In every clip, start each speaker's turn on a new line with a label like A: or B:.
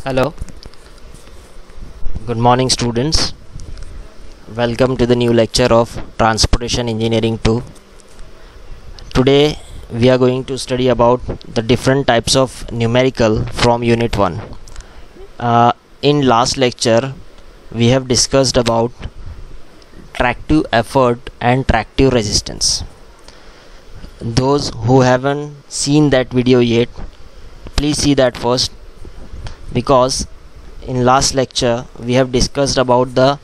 A: Hello, good morning students. Welcome to the new lecture of Transportation Engineering 2. Today we are going to study about the different types of numerical from Unit 1. In last lecture we have discussed about tractive effort and tractive resistance. Those who haven't seen that video yet, please see that first, because in last lecture we have discussed about the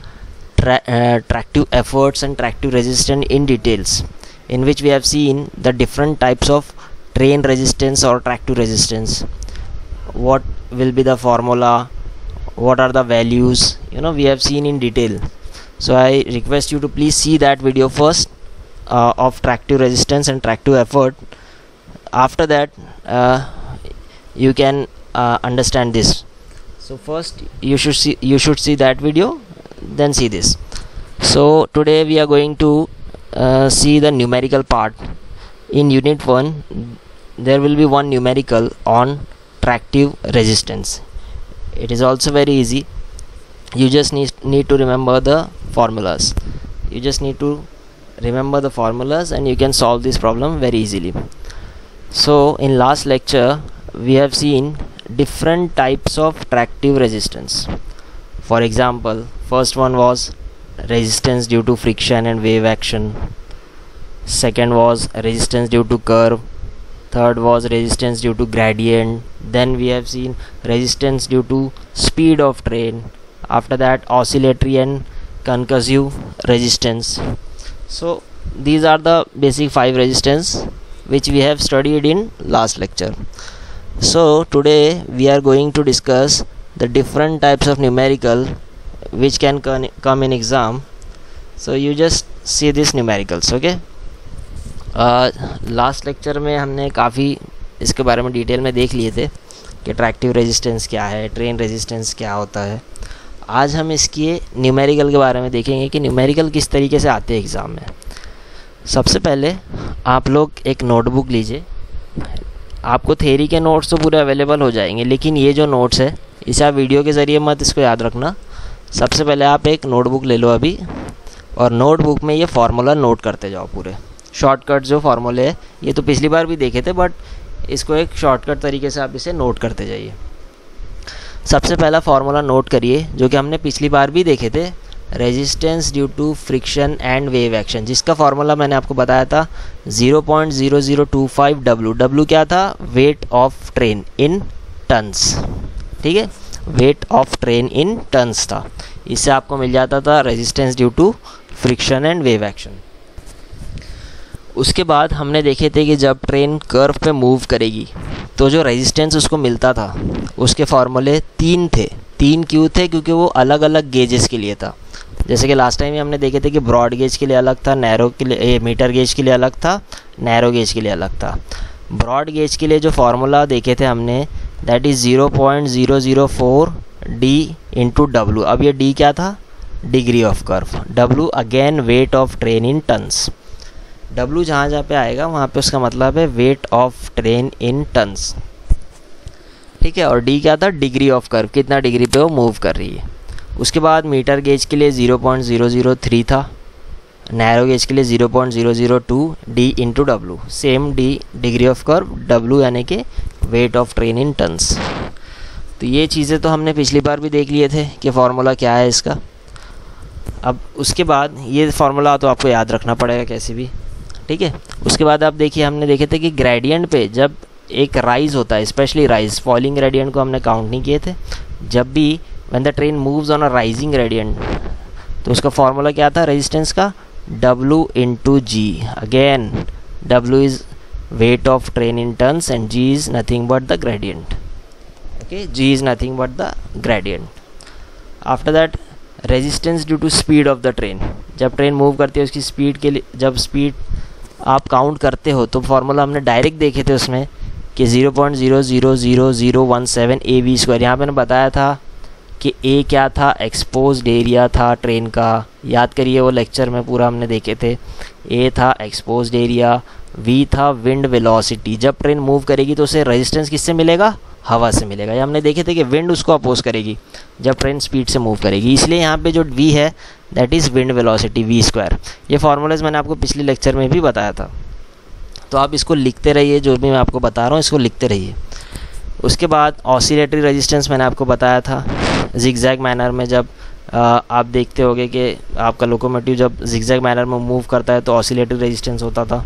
A: tractive efforts and tractive resistance in details, in which we have seen the different types of train resistance or tractive resistance, what will be the formula, what are the values, we have seen in detail. So I request you to please see that video first of tractive resistance and tractive effort. After that you can understand this. So first you should see that video, then see this. So today we are going to see the numerical part. In Unit 1 there will be one numerical on tractive resistance. It is also very easy. You just need to remember the formulas. You just need to remember the formulas and you can solve this problem very easily. So in last lecture we have seen different types of tractive resistance. For example, first one was resistance due to friction and wave action. Second was resistance due to curve. Third was resistance due to gradient. Then we have seen resistance due to speed of train. After that, oscillatory and concussive resistance. So these are the basic 5 resistance which we have studied in last lecture. So today we are going to discuss the different types of numerical which can come in exam. So you just see this numericals, okay. Last lecture में हमने काफ़ी इसके बारे में detail में देख लिए थे कि ट्रैक्टिव रेजिस्टेंस क्या है, ट्रेन रेजिस्टेंस क्या होता है. आज हम इसके न्यूमेरिकल के बारे में देखेंगे कि न्यूमेरिकल किस तरीके से आते हैं एग्ज़ाम में. सबसे पहले आप लोग एक नोटबुक लीजिए. आपको थ्योरी के नोट्स तो पूरे अवेलेबल हो जाएंगे, लेकिन ये जो नोट्स है इसे आप वीडियो के ज़रिए मत इसको याद रखना. सबसे पहले आप एक नोटबुक ले लो अभी, और नोटबुक में ये फार्मूला नोट करते जाओ. पूरे शॉर्टकट जो फार्मूले है ये तो पिछली बार भी देखे थे, बट इसको एक शॉर्टकट तरीके से आप इसे नोट करते जाइए. सबसे पहला फार्मूला नोट करिए जो कि हमने पिछली बार भी देखे थे, resistance due to friction and wave action, जिसका फार्मूला मैंने आपको बताया था 0.0025 W क्या था, weight of train in tons. ठीक है, weight of train in tons था. इससे आपको मिल जाता था resistance due to friction and wave action. उसके बाद हमने देखे थे कि जब ट्रेन कर्व पे मूव करेगी तो जो रेजिस्टेंस उसको मिलता था उसके फार्मूले 3 थे. 3 क्यों थे? क्योंकि वो अलग अलग गेजेस के लिए था. जैसे कि लास्ट टाइम हमने देखे थे कि ब्रॉड गेज के लिए अलग था, नैरो के लिए, मीटर गेज के लिए अलग था, नैरो गेज के लिए अलग था. ब्रॉड गेज के लिए जो फार्मूला देखे थे हमने, that is 0.004 D into W. अब ये D क्या था? Degree of curve. W again weight of train in tons. W जहाँ पे आएगा वहाँ पे उसका मतलब है weight of train in tons. ठीक है, और D क्या था? डिग्री ऑफ कर्व, कितना डिग्री पे वो मूव कर रही है. उसके बाद मीटर गेज के लिए 0.003 था, नैरो गेज के लिए 0.002 D into W. Same D degree of curve, W यानी कि weight of train in tons. तो ये चीज़ें तो हमने पिछली बार भी देख लिए थे कि फार्मूला क्या है इसका. अब उसके बाद ये फार्मूला तो आपको याद रखना पड़ेगा कैसे भी. ठीक है, उसके बाद आप देखिए, हमने देखे थे कि ग्रेडियंट पे जब एक राइज होता है, स्पेशली राइज, फॉलिंग ग्रेडियंट को हमने काउंट नहीं किए थे. जब भी when the train moves on a rising gradient तो उसका फार्मूला क्या था रेजिस्टेंस का? W into G. Again W is weight of train in tons and G is nothing but the gradient. Okay, G is nothing but the gradient. After that resistance due to speed of the train. जब train move करती है उसकी speed के लिए, जब speed आप count करते हो तो फार्मूला हमने डायरेक्ट देखे थे उसमें कि 0.000017 AV². यहाँ पे मैंने बताया था कि A क्या था? एक्सपोज्ड एरिया था ट्रेन का. याद करिए, वो लेक्चर में पूरा हमने देखे थे. A था एक्सपोज्ड एरिया, V था विंड वेलोसिटी. जब ट्रेन मूव करेगी तो उसे रेजिस्टेंस किससे मिलेगा? हवा से मिलेगा। ये हमने देखे थे कि विंड उसको अपोज करेगी जब ट्रेन स्पीड से मूव करेगी, इसलिए यहाँ पे जो v है that is wind velocity v²। ये फार्मूलाज मैंने आपको पिछले लेक्चर में भी बताया था, तो आप इसको लिखते रहिए, जो भी मैं आपको बता रहा हूँ इसको लिखते रहिए। उसके बाद ऑसिलेटरी रेजिस्टेंस मैंने आपको बताया था, जिगजैग मैनर में जब आप देखते होगे कि आपका लोकोमोटिव जब जिगजैग मैनर में मूव करता है तो ऑसिलेटरी रेजिस्टेंस होता था।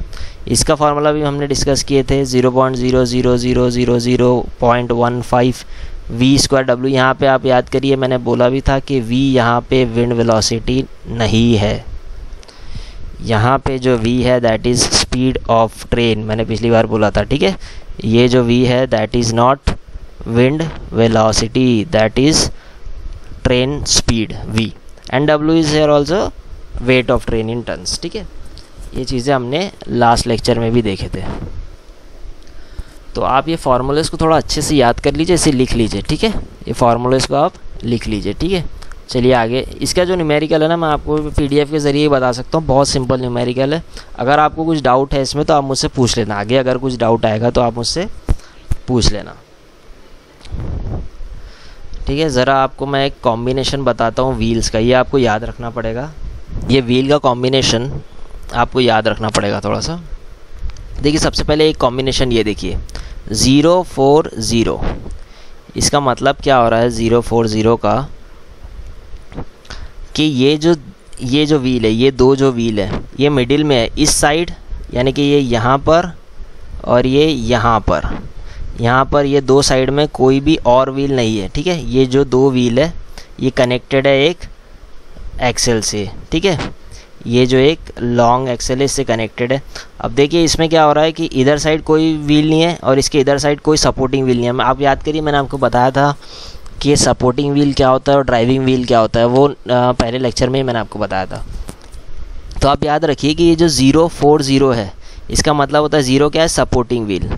A: इसका फार्मूला भी हमने डिस्कस किए थे, 0.00000.15 v²w। यहाँ पे आप याद करिए, मैंने बोला भी था कि v यहाँ पे विंड वेलोसिटी नहीं है, यहाँ पे जो v है that is speed of train, मैंने पिछली बार बोला था, ठीक है। ये जो v है that is not wind velocity, that is train speed v, and w is here also weight of train in tons, ठीक है। ये चीज़ें हमने लास्ट लेक्चर में भी देखे थे। तो आप ये फार्मूलेस को थोड़ा अच्छे से याद कर लीजिए, इसे लिख लीजिए, ठीक है। ये फार्मूलेस को आप लिख लीजिए, ठीक है। चलिए आगे, इसका जो न्यूमेरिकल है ना, मैं आपको PDF के ज़रिए बता सकता हूँ, बहुत सिंपल न्यूमेरिकल है। अगर आपको कुछ डाउट है इसमें तो आप मुझसे पूछ लेना, आगे अगर कुछ डाउट आएगा तो आप मुझसे पूछ लेना, ठीक है। ज़रा आपको मैं एक कॉम्बिनेशन बताता हूँ व्हील्स का, ये आपको याद रखना पड़ेगा। ये व्हील का कॉम्बिनेशन आपको याद रखना पड़ेगा थोड़ा सा। देखिए सबसे पहले एक कॉम्बिनेशन ये देखिए 040, इसका मतलब क्या हो रहा है 040 का, कि ये जो व्हील है, ये दो जो व्हील है ये मिडिल में है इस साइड, यानी कि ये यहाँ पर और ये यहाँ पर ये दो साइड में कोई भी और व्हील नहीं है, ठीक है। ये जो दो व्हील है ये कनेक्टेड है एक एक्सेल से, ठीक है। ये जो एक लॉन्ग एक्सेल है इससे कनेक्टेड है। अब देखिए इसमें क्या हो रहा है कि इधर साइड कोई व्हील नहीं है और इसके इधर साइड कोई सपोर्टिंग व्हील नहीं है। आप याद करिए, मैंने आपको बताया था कि सपोर्टिंग व्हील क्या होता है और ड्राइविंग व्हील क्या होता है, वो पहले लेक्चर में ही मैंने आपको बताया था। तो आप याद रखिए कि ये जो 040 है इसका मतलब होता है 0 क्या है, सपोर्टिंग व्हील,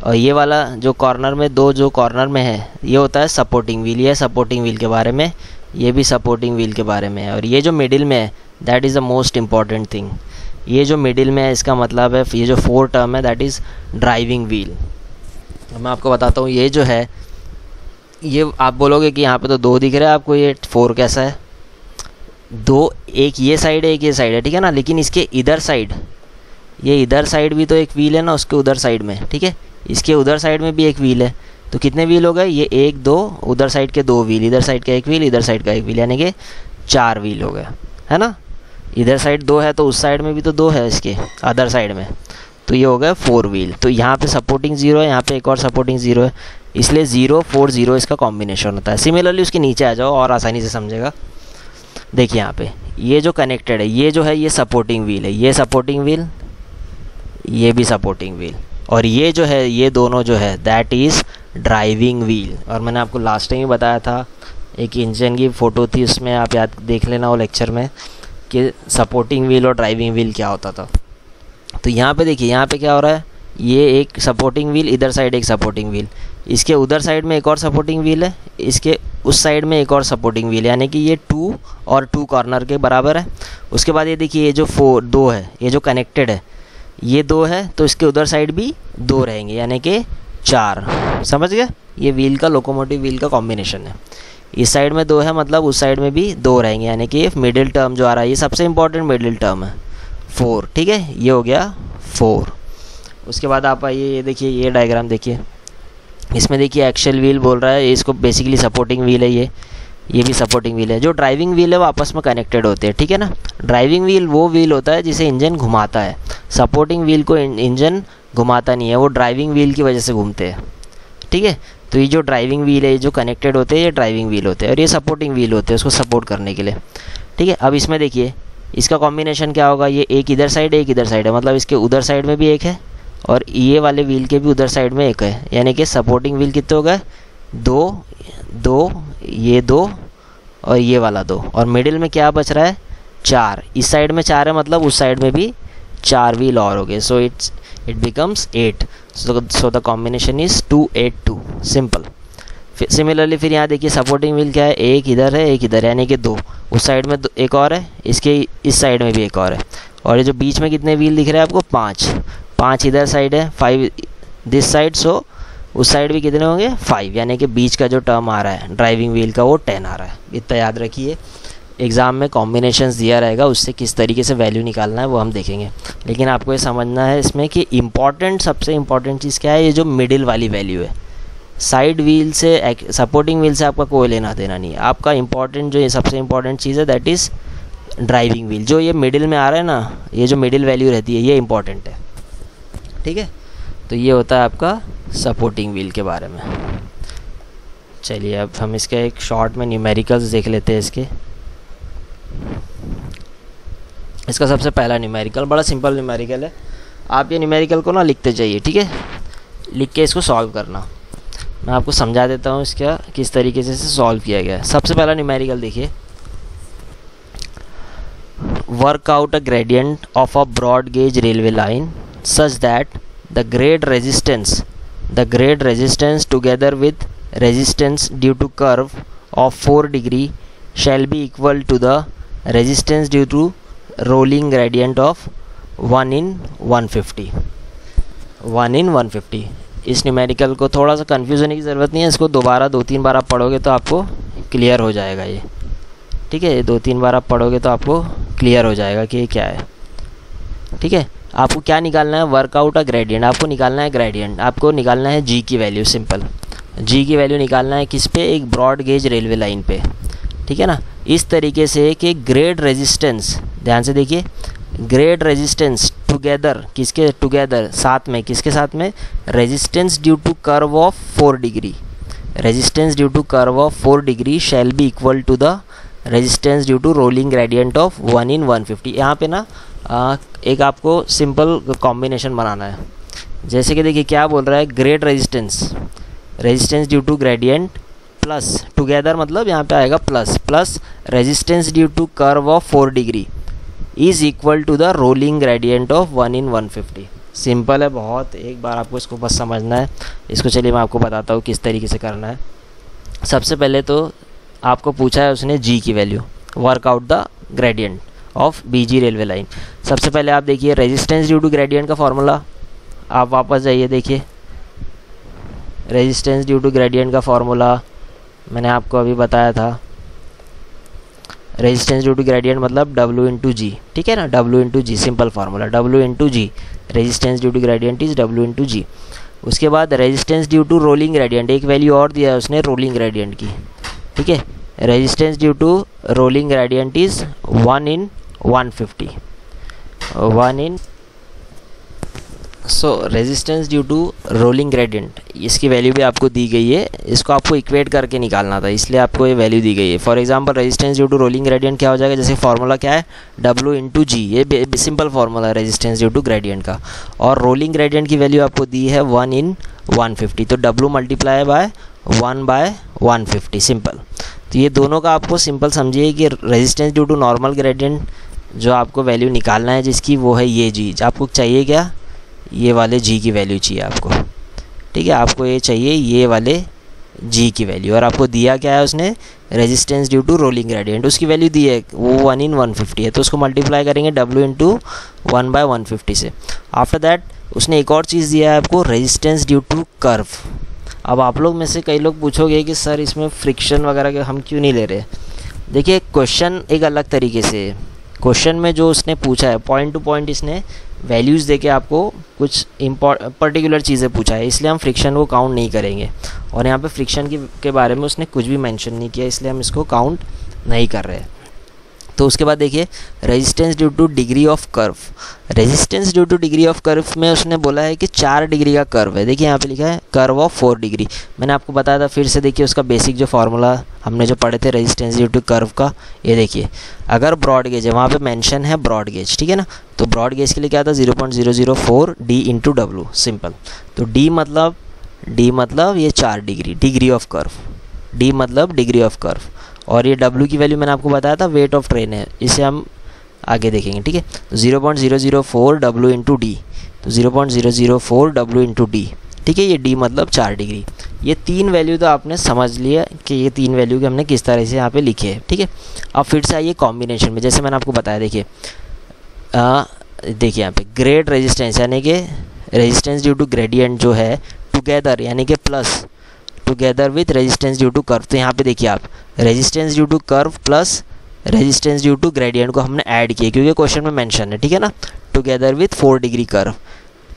A: और ये वाला जो कॉर्नर में दो जो कॉर्नर में है ये होता है सपोर्टिंग व्हील। ये सपोर्टिंग व्हील के बारे में, ये भी सपोर्टिंग व्हील के बारे में है। और ये जो मिडिल में है that is the most important thing, ये जो मिडिल में है इसका मतलब है ये जो 4 टर्म है दैट इज़ ड्राइविंग व्हील। मैं आपको बताता हूँ, ये जो है ये आप बोलोगे कि यहाँ पे तो 2 दिख रहा है आपको, ये 4 कैसा है, 2 एक ये साइड है एक ये साइड है, ठीक है ना। लेकिन इसके इधर साइड, ये इधर साइड भी तो एक व्हील है ना उसके उधर साइड में, ठीक है। इसके उधर साइड में भी एक व्हील है, तो कितने व्हील हो गए, ये 1 2, उधर साइड के 2 व्हील, इधर साइड का एक व्हील, इधर साइड का एक व्हील, यानी कि 4 व्हील हो गए, है ना। इधर साइड 2 है तो उस साइड में भी तो 2 है इसके अदर साइड में, तो ये हो गया 4 व्हील। तो यहाँ पे सपोर्टिंग 0 है, यहाँ पे एक और सपोर्टिंग 0 है, इसलिए 040 इसका कॉम्बिनेशन होता है। सिमिलरली उसके नीचे आ जाओ और आसानी से समझेगा। देखिए यहाँ पे ये जो कनेक्टेड है ये जो है ये सपोर्टिंग व्हील है, ये सपोर्टिंग व्हील, ये भी सपोर्टिंग व्हील, और ये जो है ये दोनों जो है दैट इज़ ड्राइविंग व्हील। और मैंने आपको लास्ट टाइम ही बताया था, एक इंजन की फ़ोटो थी उसमें आप याद देख लेना वो लेक्चर में, कि सपोर्टिंग व्हील और ड्राइविंग व्हील क्या होता था। तो यहाँ पे देखिए यहाँ पे क्या हो रहा है, ये एक सपोर्टिंग व्हील, इधर साइड एक सपोर्टिंग व्हील, इसके उधर साइड में एक और सपोर्टिंग व्हील है, इसके उस साइड में एक और सपोर्टिंग व्हील, यानी कि ये 2 और 2 कॉर्नर के बराबर है। उसके बाद ये देखिए ये जो 2 है, ये जो कनेक्टेड है ये 2 है, तो इसके उधर साइड भी 2 रहेंगे, यानी कि 4। समझ गए, ये व्हील का लोकोमोटिव व्हील का कॉम्बिनेशन है। इस साइड में 2 है मतलब उस साइड में भी 2 रहेंगे, यानी कि मिडिल टर्म जो आ रहा है ये सबसे इंपॉर्टेंट मिडिल टर्म है 4, ठीक है। ये हो गया 4। उसके बाद आप आइए, ये देखिए ये डायग्राम देखिए, इसमें देखिए एक्सेल व्हील बोल रहा है, इसको बेसिकली सपोर्टिंग व्हील है, ये भी सपोर्टिंग व्हील है। जो ड्राइविंग व्हील है वो आपस में कनेक्टेड होते हैं, ठीक है ना। ड्राइविंग व्हील वो व्हील होता है जिसे इंजन घुमाता है, सपोर्टिंग व्हील को इंजन घुमाता नहीं है, वो ड्राइविंग व्हील की वजह से घूमते हैं, ठीक है। तो ये जो ड्राइविंग व्हील है, ये जो कनेक्टेड होते हैं ये ड्राइविंग व्हील होते हैं, और ये सपोर्टिंग व्हील होते हैं उसको सपोर्ट करने के लिए, ठीक है। अब इसमें देखिए इसका कॉम्बिनेशन क्या होगा, ये एक इधर साइड है एक इधर साइड है, मतलब इसके उधर साइड में भी एक है और ये वाले व्हील के भी उधर साइड में एक है, यानी कि सपोर्टिंग व्हील कितने हो गए, 2 2, ये 2 और ये वाला 2, और मिडिल में क्या बच रहा है, 4। इस साइड में 4 है मतलब उस साइड में भी 4 व्हील और हो गए, so it becomes 8। So the combination is 2 8 2, simple. Similarly फिर यहाँ देखिए सपोर्टिंग व्हील क्या है, एक इधर है एक इधर, यानी कि 2, उस साइड में एक और है, इसके इस साइड में भी एक और है, और ये जो बीच में कितने व्हील दिख रहे हैं आपको, 5 इधर साइड है, 5 दिस साइड, सो उस साइड भी कितने होंगे 5, यानी कि बीच का जो टर्म आ रहा है ड्राइविंग व्हील का वो 10 आ रहा है। इतना याद रखिए, एग्ज़ाम में कॉम्बिनेशंस दिया रहेगा, उससे किस तरीके से वैल्यू निकालना है वो हम देखेंगे। लेकिन आपको ये समझना है इसमें कि सबसे इम्पॉर्टेंट चीज़ क्या है, ये जो मिडिल वाली वैल्यू है। साइड व्हील से सपोर्टिंग व्हील से आपका कोई लेना देना नहीं है। आपका इम्पॉर्टेंट जो ये सबसे इम्पॉर्टेंट चीज़ है दैट इज़ ड्राइविंग व्हील। जो ये मिडिल में आ रहा है ना, ये जो मिडिल वैल्यू रहती है ये इम्पॉर्टेंट है, ठीक है। तो ये होता है आपका सपोर्टिंग व्हील के बारे में। चलिए अब हम इसका एक शॉर्ट में न्यूमेरिकल्स देख लेते हैं इसका सबसे पहला न्यूमेरिकल बड़ा सिंपल न्यूमेरिकल है। आप ये न्यूमेरिकल को ना लिखते जाइए, ठीक है, लिख के इसको सॉल्व करना। मैं आपको समझा देता हूँ इसका किस तरीके से इसे सॉल्व किया गया है। सबसे पहला न्यूमेरिकल देखिए, work out a gradient of a broad gauge railway line such that the grade resistance together with resistance due to curve of 4 degree shall be equal to the resistance due to rolling gradient of 1 in 150। इस numerical को थोड़ा सा confuse होने की ज़रूरत नहीं है, इसको दोबारा 2-3 बार आप पढ़ोगे तो आपको क्लियर हो जाएगा ये, ठीक है। 2-3 बार आप पढ़ोगे तो आपको क्लियर हो जाएगा कि ये क्या है, ठीक है। आपको क्या निकालना है, वर्कआउट अ ग्रेडियंट, आपको निकालना है ग्रेडियंट, आपको निकालना है जी की वैल्यू। सिंपल जी की वैल्यू निकालना है किस पे, एक ब्रॉड गेज रेलवे लाइन पे, ठीक है ना। इस तरीके से कि ग्रेड रेजिस्टेंस, ध्यान से देखिए, ग्रेड रेजिस्टेंस टुगेदर, किसके टुगेदर, साथ में, किसके साथ में, resistance due to curve of 4 degree, resistance due to curve of 4 degree shall be equal to the resistance due to rolling gradient of 1 in 150। यहाँ पे ना एक आपको सिंपल कॉम्बिनेशन बनाना है। जैसे कि देखिए क्या बोल रहा है, grade resistance due to gradient plus together, मतलब यहाँ पे आएगा plus resistance due to curve of 4 degree is equal to the rolling gradient of 1 in 150। Simple है बहुत, एक बार आपको इसको बस समझना है। इसको चलिए मैं आपको बताता हूँ किस तरीके से करना है। सबसे पहले तो आपको पूछा है उसने जी की value, work out the gradient of BG railway line. सबसे पहले आप देखिए रेजिस्टेंस ड्यू टू ग्रेडियंट का फॉर्मूला, आप वापस जाइए, देखिए रेजिस्टेंस ड्यू टू ग्रेडियंट का फॉर्मूला मैंने आपको अभी बताया था। रेजिस्टेंस ड्यू टू ग्रेडियंट मतलब W इंटू जी, ठीक है ना, W into G, simple formula, W into G, resistance due to gradient is W into G. उसके बाद resistance due to rolling gradient, एक वैल्यू और दिया है उसने रोलिंग ग्रेडियंट की, ठीक है। Resistance due to rolling gradient is 1 in 150, 1 in। So resistance due to rolling gradient, इसकी वैल्यू भी आपको दी गई है, इसको आपको इक्वेट करके निकालना था, इसलिए आपको ये वैल्यू दी गई है। For example resistance due to rolling gradient क्या हो जाएगा, जैसे फार्मूला क्या है, W इंटू जी, ये सिंपल फार्मूला है रेजिस्टेंस ड्यू टू ग्रेडियंट का। और रोलिंग ग्रेडियंट की वैल्यू आपको दी है 1 in 150, तो W मल्टीप्लाई बाय 1/150, सिंपल। तो ये दोनों का आपको सिंपल समझिए कि resistance due to normal gradient जो आपको वैल्यू निकालना है जिसकी, वो है ये जी। आपको चाहिए क्या, ये वाले जी की वैल्यू चाहिए आपको, ठीक है, आपको ये चाहिए ये वाले जी की वैल्यू। और आपको दिया क्या है उसने, resistance due to rolling gradient, उसकी वैल्यू दी है वो 1 in 150 है, तो उसको मल्टीप्लाई करेंगे W इंटू 1/150 से। आफ्टर दैट उसने एक और चीज़ दिया है आपको, रेजिस्टेंस ड्यू टू कर्व। अब आप लोग में से कई लोग पूछोगे कि सर इसमें फ्रिक्शन वगैरह के हम क्यों नहीं ले रहे। देखिए क्वेश्चन एक अलग तरीके से, क्वेश्चन में जो उसने पूछा है पॉइंट टू पॉइंट इसने वैल्यूज़ देके आपको कुछ पर्टिकुलर चीज़ें पूछा है, इसलिए हम फ्रिक्शन को काउंट नहीं करेंगे। और यहाँ पे फ्रिक्शन के बारे में उसने कुछ भी मेंशन नहीं किया, इसलिए हम इसको काउंट नहीं कर रहे हैं। तो उसके बाद देखिए resistance due two degree of curve, resistance due two degree of curve में उसने बोला है कि 4 डिग्री का कर्व है। देखिए यहाँ पे लिखा है कर्व ऑफ 4 डिग्री। मैंने आपको बताया था, फिर से देखिए उसका बेसिक जो फार्मूला हमने जो पढ़े थे रेजिस्टेंस ड्यू टू कर्व का, ये देखिए अगर ब्रॉड गेज है, वहाँ पे मेंशन है ब्रॉड गेज, ठीक है ना, तो ब्रॉड गेज के लिए क्या था 0.004 D इंटू W, सिंपल। तो D मतलब ये 4 degree, degree of curve, D मतलब डिग्री ऑफ कर्व। और ये W की वैल्यू मैंने आपको बताया था वेट ऑफ ट्रेन है, इसे हम आगे देखेंगे, ठीक है। तो 0.004 W इंटू डी, तो 0.004 W इंटू डी, ठीक है। ये D मतलब 4 डिग्री। ये 3 वैल्यू तो आपने समझ लिया कि ये 3 वैल्यू के हमने किस तरह से यहाँ पे लिखे हैं, ठीक है। अब फिर से आइए कॉम्बिनेशन में, जैसे मैंने आपको बताया, देखिए यहाँ पे ग्रेड रेजिस्टेंस यानी कि रेजिस्टेंस ड्यू टू ग्रेडियंट जो है टुगेदर यानी कि plus together with resistance due to curve. तो यहाँ पे देखिए आप resistance due to curve plus resistance due to gradient को हमने ऐड किया क्योंकि क्वेश्चन में मेंशन है, ठीक है ना। Together with 4 degree curve,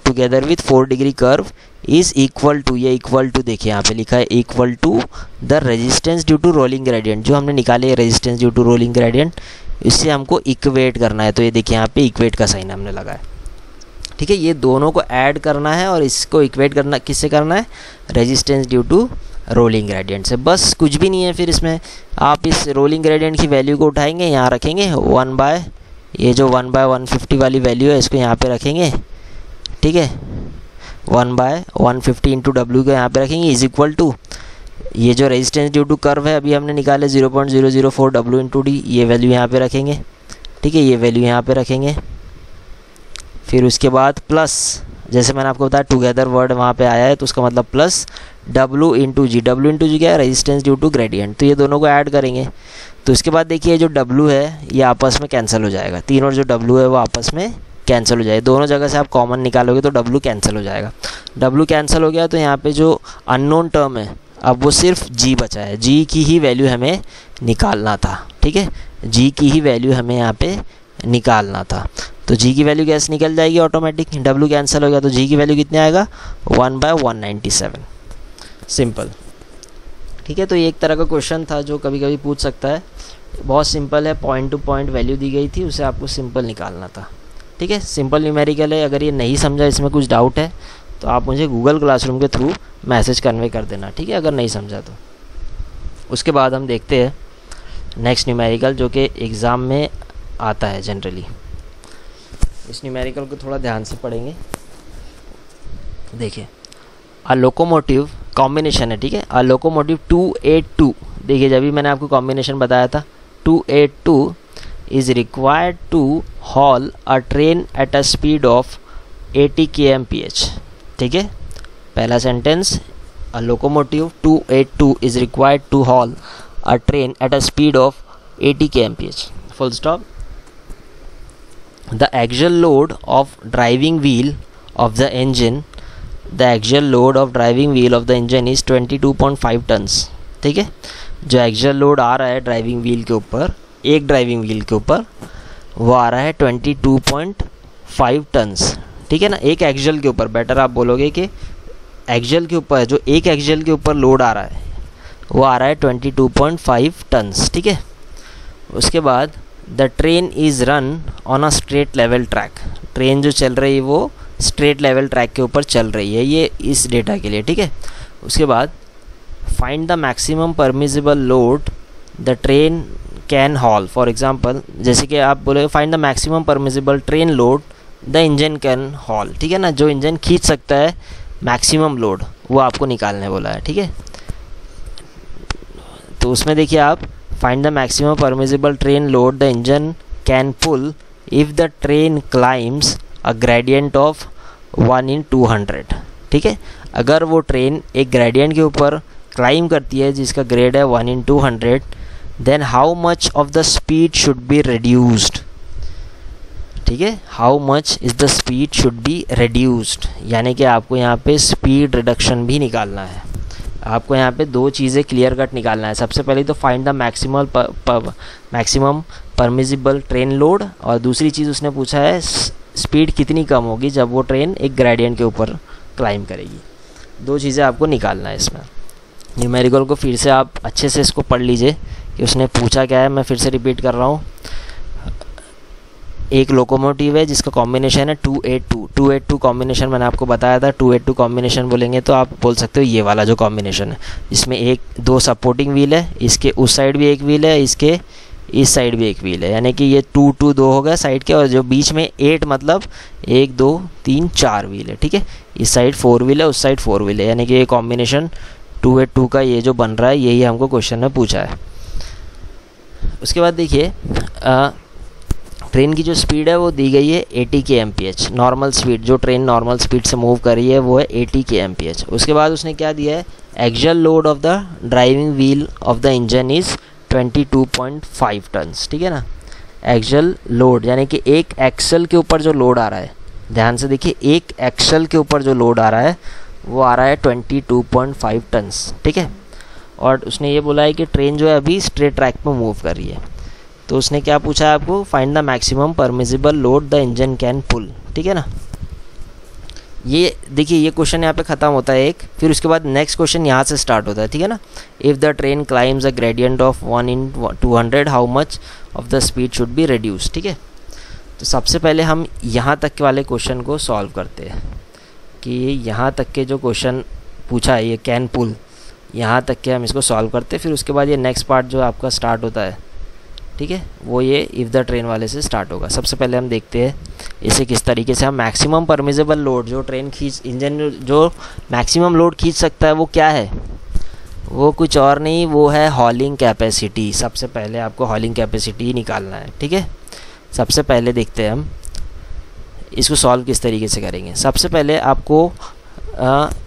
A: together with 4 degree curve is equal to, ये इक्वल टू देखिए यहाँ पे लिखा है equal to the resistance due to rolling gradient. जो हमने निकाले है resistance due to rolling gradient, इससे हमको इक्वेट करना है। तो ये देखिए यहाँ पे इक्वेट का साइन हमने लगाया, ठीक है। ये दोनों को ऐड करना है और इसको इक्वेट करना किससे करना है, resistance due to rolling gradient से। बस कुछ भी नहीं है। फिर इसमें आप इस रोलिंग ग्रेडियंट की वैल्यू को उठाएंगे, यहाँ रखेंगे 1 बाय, ये जो 1 बाय 150 वाली वैल्यू है इसको यहाँ पे रखेंगे, ठीक है। 1 बाय 150 इंटू डब्ल्यू को यहाँ पे रखेंगे इज इक्वल टू, ये जो रेजिस्टेंस ड्यू टू कर्व है अभी हमने निकाले 0.004 डब्ल्यू इंटू डी, ये वैल्यू यहाँ पे रखेंगे, ठीक है। ये वैल्यू यहाँ पे रखेंगे। फिर उसके बाद प्लस, जैसे मैंने आपको बताया टुगेदर वर्ड वहाँ पे आया है तो उसका मतलब प्लस W इंटू जी। डब्ल्यू इंटू जी क्या है, रेजिस्टेंस ड्यू टू ग्रेडियंट। तो ये दोनों को ऐड करेंगे। तो इसके बाद देखिए जो W है ये आपस में कैंसिल हो जाएगा, तीनों जो W है वो आपस में कैंसिल हो जाएगा। दोनों जगह से आप कॉमन निकालोगे तो W कैंसिल हो जाएगा। W कैंसिल हो गया तो यहाँ पे जो अननोन टर्म है अब वो सिर्फ G बचा है। G की ही वैल्यू हमें निकालना था, ठीक है। G की ही वैल्यू हमें यहाँ पे निकालना था। तो G की वैल्यू कैसे निकल जाएगी ऑटोमेटिक, W कैंसिल हो गया तो G की वैल्यू कितने आएगा 1 बाय 197, सिंपल, ठीक है। तो ये एक तरह का क्वेश्चन था जो कभी कभी पूछ सकता है, बहुत सिंपल है। पॉइंट टू पॉइंट वैल्यू दी गई थी, उसे आपको सिंपल निकालना था, ठीक है। सिंपल न्यूमेरिकल है। अगर ये नहीं समझा, इसमें कुछ डाउट है तो आप मुझे गूगल क्लासरूम के थ्रू मैसेज कन्वे कर देना, ठीक है, अगर नहीं समझा तो। उसके बाद हम देखते हैं नेक्स्ट न्यूमेरिकल जो कि एग्ज़ाम में आता है जनरली। इस न्यूमेरिकल को थोड़ा ध्यान से पढ़ेंगे। देखिए अ लोकोमोटिव कॉम्बिनेशन है, ठीक है। अ लोकोमोटिव 282, देखिए जब भी मैंने आपको कॉम्बिनेशन बताया था 282 is required to haul a train at a speed of 80 kmph, ठीक है। पहला sentence, a locomotive 282 is required to haul a train at a speed of 80 kmph, full stop. The axial load of driving wheel of the engine, the axial load of driving wheel of the engine is 22.5 tons, ठीक है। जो axial load आ रहा है driving wheel के ऊपर, एक driving wheel के ऊपर, वो आ रहा है 22.5 टन्स, ठीक है ना। एक एक्सियल के ऊपर, बेटर आप बोलोगे कि एक्सियल के ऊपर, जो एक एक्सियल के ऊपर लोड आ रहा है वो आ रहा है 22.5 टन्स, ठीक है। उसके बाद the train is run on a straight level track, train जो चल रही है वो स्ट्रेट लेवल ट्रैक के ऊपर चल रही है, ये इस डेटा के लिए, ठीक है। उसके बाद find the maximum permissible load the train can hall, for example जैसे कि आप बोले find the maximum permissible train load the engine can hall, ठीक है ना। जो इंजन खींच सकता है मैक्सिमम लोड वो आपको निकालने बोला है, ठीक है। तो उसमें देखिए आप find the maximum permissible train load the engine can pull if the train climbs a gradient of 1 in 200, ठीक है। अगर वो ट्रेन एक ग्रेडियंट के ऊपर क्लाइम करती है जिसका ग्रेड है 1 in 200, then how much of the speed should be reduced, ठीक है। how much is the speed should be reduced, यानी कि आपको यहाँ पे स्पीड रिडक्शन भी निकालना है। आपको यहाँ पे दो चीज़ें क्लियर कट निकालना है। सबसे पहले तो find the maximum permissible train load, और दूसरी चीज़ उसने पूछा है स्पीड कितनी कम होगी जब वो ट्रेन एक ग्रेडियंट के ऊपर क्लाइम करेगी। दो चीज़ें आपको निकालना है इसमें। न्यूमेरिकल को फिर से आप अच्छे से इसको पढ़ लीजिए कि उसने पूछा क्या है। मैं फिर से रिपीट कर रहा हूँ। एक लोकोमोटिव है जिसका कॉम्बिनेशन है 282 कॉम्बिनेशन मैंने आपको बताया था। 282 कॉम्बिनेशन बोलेंगे तो आप बोल सकते हो ये वाला जो कॉम्बिनेशन है, इसमें एक दो सपोर्टिंग व्हील है, इसके उस साइड भी एक व्हील है, इसके इस साइड भी एक व्हील है, यानी कि ये 2 दो हो गया साइड के, और जो बीच में 8 मतलब 1 2 3 4 व्हील है, ठीक है। इस साइड 4 व्हील है, उस साइड 4 व्हील है, यानी कि ये कॉम्बिनेशन 282 का ये जो बन रहा है यही हमको क्वेश्चन में पूछा है। उसके बाद देखिए ट्रेन की जो स्पीड है वो दी गई है 80 kmph, नॉर्मल स्पीड, जो ट्रेन नॉर्मल स्पीड से मूव कर रही है वो है 80 kmph। उसके बाद उसने क्या दिया है, axial load of the driving wheel of the engine is 22.5 tons, ठीक है ना। एक्सियल लोड यानी कि एक एक्सल के ऊपर जो लोड आ रहा है, ध्यान से देखिए, एक एक्सल के ऊपर जो लोड आ रहा है वो आ रहा है 22.5 टन्स, ठीक है। और उसने ये बोला है कि ट्रेन जो है अभी स्ट्रेट ट्रैक पे मूव कर रही है। तो उसने क्या पूछा है आपको, find the maximum permissible load the engine can pull, ठीक है ना। ये देखिए ये क्वेश्चन यहाँ पे ख़त्म होता है एक, फिर उसके बाद नेक्स्ट क्वेश्चन यहाँ से स्टार्ट होता है, ठीक है ना। If the train climbs a gradient of 1/200 how much of the speed should be reduce, ठीक है। तो सबसे पहले हम यहाँ तक वाले क्वेश्चन को सॉल्व करते हैं कि यहाँ तक के जो क्वेश्चन पूछा है ये कैन पुल, यहाँ तक के हम इसको सॉल्व करते हैं। फिर उसके बाद ये नेक्स्ट पार्ट जो आपका स्टार्ट होता है, ठीक है, वो ये इफ़ द ट्रेन वाले से स्टार्ट होगा। सबसे पहले हम देखते हैं इसे किस तरीके से हम मैक्सिमम परमिसिबल लोड जो ट्रेन इंजन जो मैक्सिमम लोड खींच सकता है वो क्या है, वो कुछ और नहीं, वो है हॉलिंग कैपेसिटी। सबसे पहले आपको हॉलिंग कैपेसिटी निकालना है, ठीक है। सबसे पहले देखते हैं हम इसको सॉल्व किस तरीके से करेंगे। सबसे पहले आपको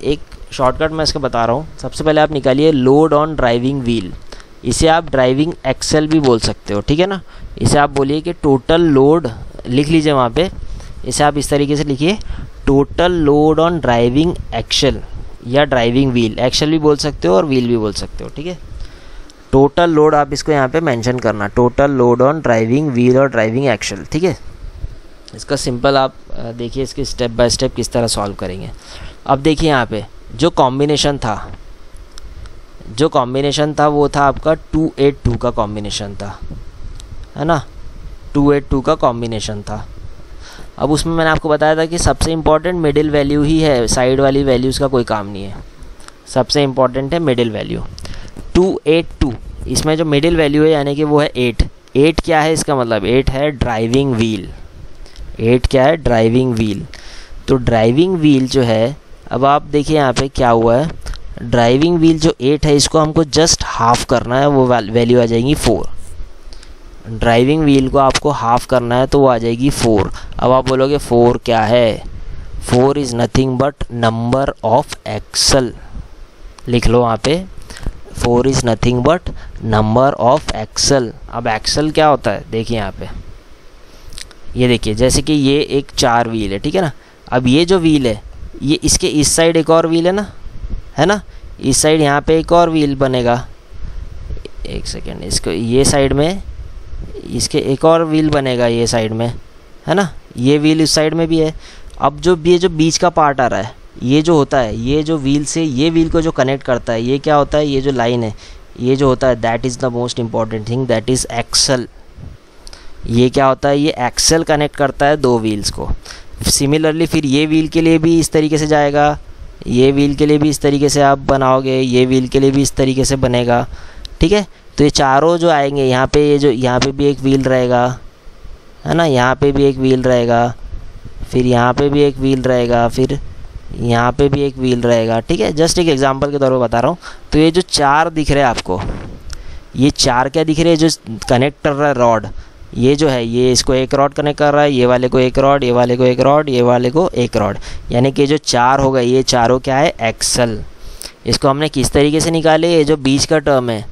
A: एक शॉर्टकट मैं इसका बता रहा हूँ। सबसे पहले आप निकालिए लोड ऑन ड्राइविंग व्हील, इसे आप ड्राइविंग एक्सेल भी बोल सकते हो, ठीक है ना। इसे आप बोलिए कि टोटल लोड, लिख लीजिए वहाँ पे, इसे आप इस तरीके से लिखिए total load on driving axle या ड्राइविंग व्हील, एक्सेल भी बोल सकते हो और व्हील भी बोल सकते हो, ठीक है। टोटल लोड आप इसको यहाँ पे मेंशन करना, total load on driving wheel और ड्राइविंग एक्सेल, ठीक है। इसका सिंपल आप देखिए इसके स्टेप बाय स्टेप किस तरह सॉल्व करेंगे। अब देखिए यहाँ पे जो कॉम्बिनेशन था वो था आपका 282 का कॉम्बिनेशन था, है ना, 282 का कॉम्बिनेशन था। अब उसमें मैंने आपको बताया था कि सबसे इम्पॉर्टेंट मिडिल वैल्यू ही है, साइड वाली वैल्यूज़ का कोई काम नहीं है, सबसे इम्पॉर्टेंट है मिडिल वैल्यू। 282 इसमें जो मिडिल वैल्यू है यानी कि वो है 8 क्या है इसका मतलब, 8 है ड्राइविंग व्हील, 8 क्या है ड्राइविंग व्हील। तो ड्राइविंग व्हील जो है, अब आप देखिए यहाँ पे क्या हुआ है, ड्राइविंग व्हील जो 8 है इसको हमको जस्ट हाफ करना है, वो वैल्यू आ जाएगी 4। ड्राइविंग व्हील को आपको हाफ करना है तो वो आ जाएगी 4। अब आप बोलोगे 4 क्या है, 4 is nothing but number of axle, लिख लो वहाँ पे 4 is nothing but number of axle. अब एक्सल क्या होता है देखिए यहाँ पे, ये देखिए जैसे कि ये एक 4 व्हील है, ठीक है ना। अब ये जो व्हील है ये इसके इस साइड एक और व्हील है ना, इस साइड यहाँ पे एक और व्हील बनेगा, एक सेकेंड, इसको ये साइड में इसके एक और व्हील बनेगा ये साइड में, है ना, ये व्हील इस साइड में भी है। अब ये जो बीच का पार्ट आ रहा है, ये जो होता है, ये जो व्हील से ये व्हील को जो कनेक्ट करता है, ये क्या होता है, ये जो लाइन है, ये जो होता है that is the most important thing, that is axle. ये क्या होता है, ये एक्सल कनेक्ट करता है दो व्हील्स को। सिमिलरली फिर ये व्हील के लिए भी इस तरीके से जाएगा, ये व्हील के लिए भी इस तरीके से आप बनाओगे, ये व्हील के लिए भी इस तरीके से बनेगा, ठीक है। तो ये चारों जो आएंगे यहाँ पे, ये जो यहाँ पे भी एक व्हील रहेगा, है ना, यहाँ पे भी एक व्हील रहेगा, फिर यहाँ पे भी एक व्हील रहेगा, फिर यहाँ पे भी एक व्हील रहेगा, ठीक है। जस्ट एक एग्जांपल के तौर पर बता रहा हूँ। तो ये जो 4 दिख रहे हैं आपको, ये 4 क्या दिख रहे हैं, जो कनेक्ट कर रहा है रॉड, ये जो है ये इसको एक रॉड कनेक्ट कर रहा है, ये वाले को एक रॉड, ये वाले को एक रॉड, ये वाले को एक रॉड, यानी कि जो 4 हो गए, ये चारों क्या है, एक्सल। इसको हमने किस तरीके से निकाले, ये जो बीच का टर्म है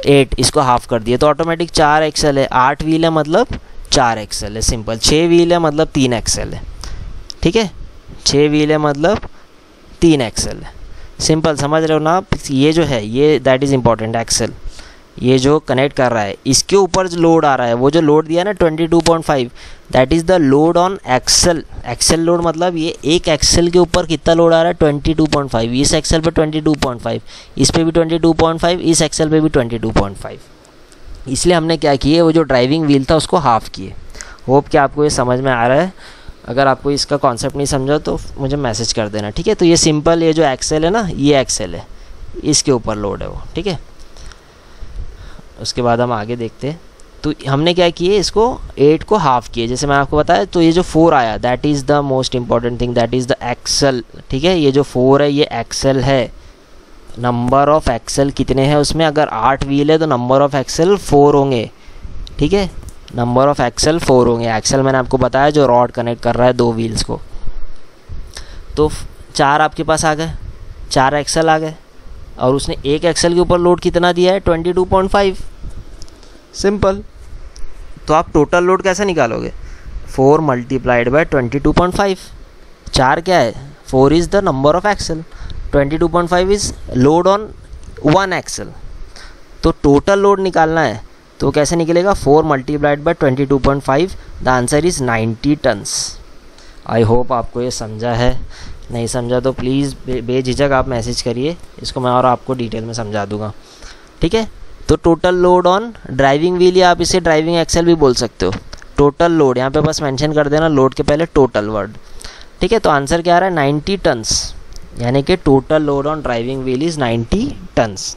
A: 8, इसको हाफ कर दिया तो ऑटोमेटिक 4 एक्सल है। 8 व्हील है मतलब 4 एक्सल है, सिंपल। 6 व्हील है मतलब 3 एक्सल है, ठीक है। 6 व्हील है मतलब 3 एक्सल है, सिंपल, समझ रहे हो ना आप। ये जो है ये दैट इज़ इम्पॉर्टेंट, एक्सल, ये जो कनेक्ट कर रहा है इसके ऊपर जो लोड आ रहा है, वो जो लोड दिया ना 22.5, that is the load on axle. Axle load मतलब ये एक एक्सल के ऊपर कितना लोड आ रहा है, 22.5। इस एक्सल पे 22.5, इस पे भी 22.5, इस एक्सल पे भी 22.5। इसलिए हमने क्या किए, वो जो ड्राइविंग व्हील था उसको हाफ किए। होप कि आपको ये समझ में आ रहा है। अगर आपको इसका कॉन्सेप्ट नहीं समझा तो मुझे मैसेज कर देना, ठीक है। तो ये सिंपल, ये जो एक्सेल है ना, ये एक्सेल है, इसके ऊपर लोड है वो, ठीक है। उसके बाद हम आगे देखते हैं। तो हमने क्या किए, इसको 8 को हाफ किए, जैसे मैं आपको बताया। तो ये जो 4 आया that is the most important thing, that is the axle, ठीक है। ये जो 4 है ये एक्सल है। नंबर ऑफ एक्सल कितने हैं उसमें, अगर 8 व्हील है तो नंबर ऑफ एक्सल 4 होंगे, ठीक है। नंबर ऑफ एक्सल 4 होंगे। एक्सल मैंने आपको बताया जो रॉड कनेक्ट कर रहा है दो व्हील्स को। तो 4 आपके पास आ गए, 4 एक्सल आ गए, और उसने एक एक्सल के ऊपर लोड कितना दिया है, 22.5, सिंपल। तो आप टोटल लोड कैसे निकालोगे, 4 × 22.5। 4 क्या है, 4 is the number of axle, 22.5 is load on 1 axle. तो टोटल लोड निकालना है तो कैसे निकलेगा, 4 multiplied by 22.5, the answer is 90 tons. I hope आपको ये समझा है, नहीं समझा तो प्लीज़ बेझिझक आप मैसेज करिए, इसको मैं और आपको डिटेल में समझा दूंगा, ठीक है। तो total load on driving wheel, या आप इसे ड्राइविंग एक्सल भी बोल सकते हो। टोटल लोड यहाँ पे बस मेंशन कर देना लोड के पहले टोटल वर्ड, ठीक है। तो आंसर क्या आ रहा है, 90 टन्स, यानी कि total load on driving wheel is 90 tons.